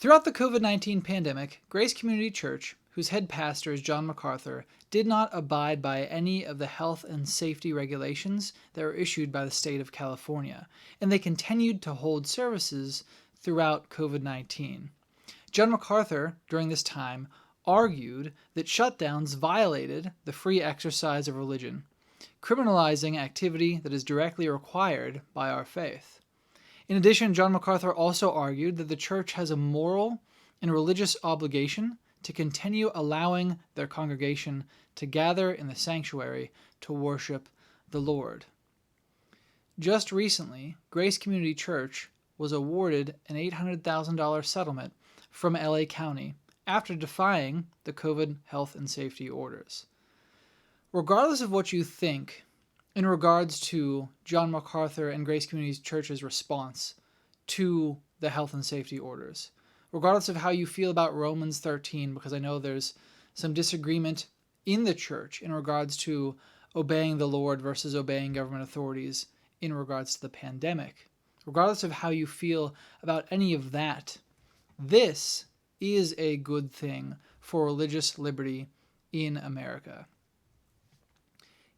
Throughout the COVID-19 pandemic, Grace Community Church, whose head pastor is John MacArthur, did not abide by any of the health and safety regulations that were issued by the state of California, and they continued to hold services throughout COVID-19. John MacArthur, during this time, argued that shutdowns violated the free exercise of religion, criminalizing activity that is directly required by our faith. In addition, John MacArthur also argued that the church has a moral and religious obligation to continue allowing their congregation to gather in the sanctuary to worship the Lord. Just recently, Grace Community Church was awarded an $800,000 settlement from LA County after defying the COVID health and safety orders. Regardless of what you think in regards to John MacArthur and Grace Community Church's response to the health and safety orders, regardless of how you feel about Romans 13, because I know there's some disagreement in the church in regards to obeying the Lord versus obeying government authorities in regards to the pandemic, regardless of how you feel about any of that, this is a good thing for religious liberty in America.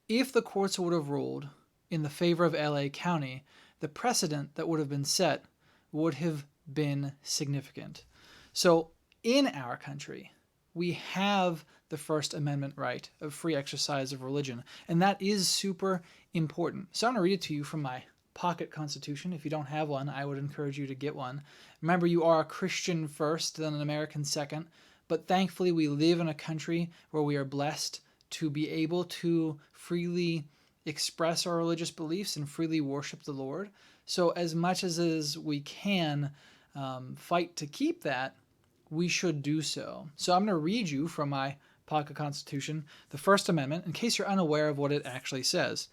If the courts would have ruled in the favor of LA County, the precedent that would have been set would have been significant. So in our country, we have the First Amendment right of free exercise of religion, and that is super important. So I'm going to read it to you from my pocket constitution. If you don't have one, I would encourage you to get one. Remember, you are a Christian first, then an American second, but thankfully we live in a country where we are blessed to be able to freely express our religious beliefs and freely worship the Lord. So as much as we can fight to keep that, we should do so. So I'm going to read you from my pocket constitution the First Amendment in case you're unaware of what it actually says.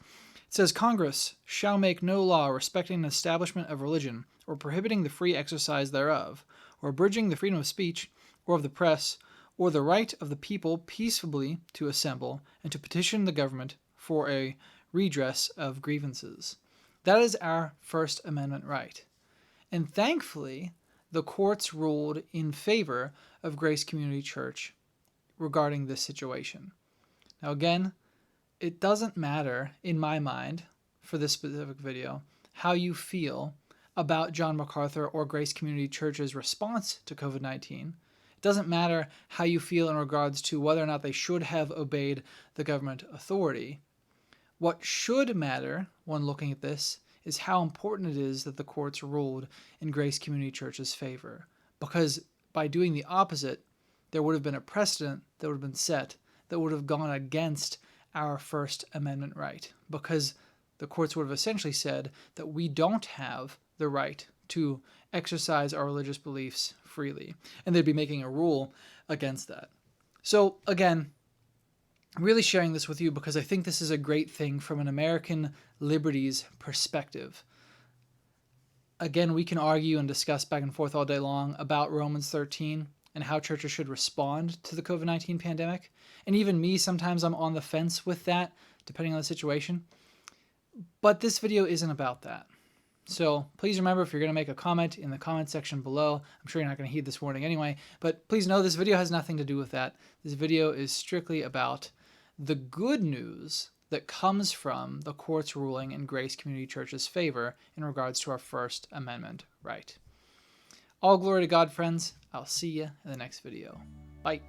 It says, Congress shall make no law respecting an establishment of religion or prohibiting the free exercise thereof, or abridging the freedom of speech or of the press, or the right of the people peaceably to assemble and to petition the government for a redress of grievances. That is our First Amendment right. And thankfully, the courts ruled in favor of Grace Community Church regarding this situation. Now again, it doesn't matter, in my mind, for this specific video, how you feel about John MacArthur or Grace Community Church's response to COVID-19. It doesn't matter how you feel in regards to whether or not they should have obeyed the government authority. What should matter when looking at this is how important it is that the courts ruled in Grace Community Church's favor. Because by doing the opposite, there would have been a precedent that would have been set that would have gone against our First Amendment right. Because the courts would have essentially said that we don't have the right to exercise our religious beliefs freely. And they'd be making a rule against that. So again, I'm really sharing this with you because I think this is a great thing from an American liberties perspective. Again, we can argue and discuss back and forth all day long about Romans 13 and how churches should respond to the COVID-19 pandemic. And even me, sometimes I'm on the fence with that, depending on the situation. But this video isn't about that. So please remember, if you're going to make a comment in the comment section below, I'm sure you're not going to heed this warning anyway, but please know this video has nothing to do with that. This video is strictly about the good news that comes from the court's ruling in Grace Community Church's favor in regards to our First Amendment right. All glory to God, friends. I'll see you in the next video. Bye.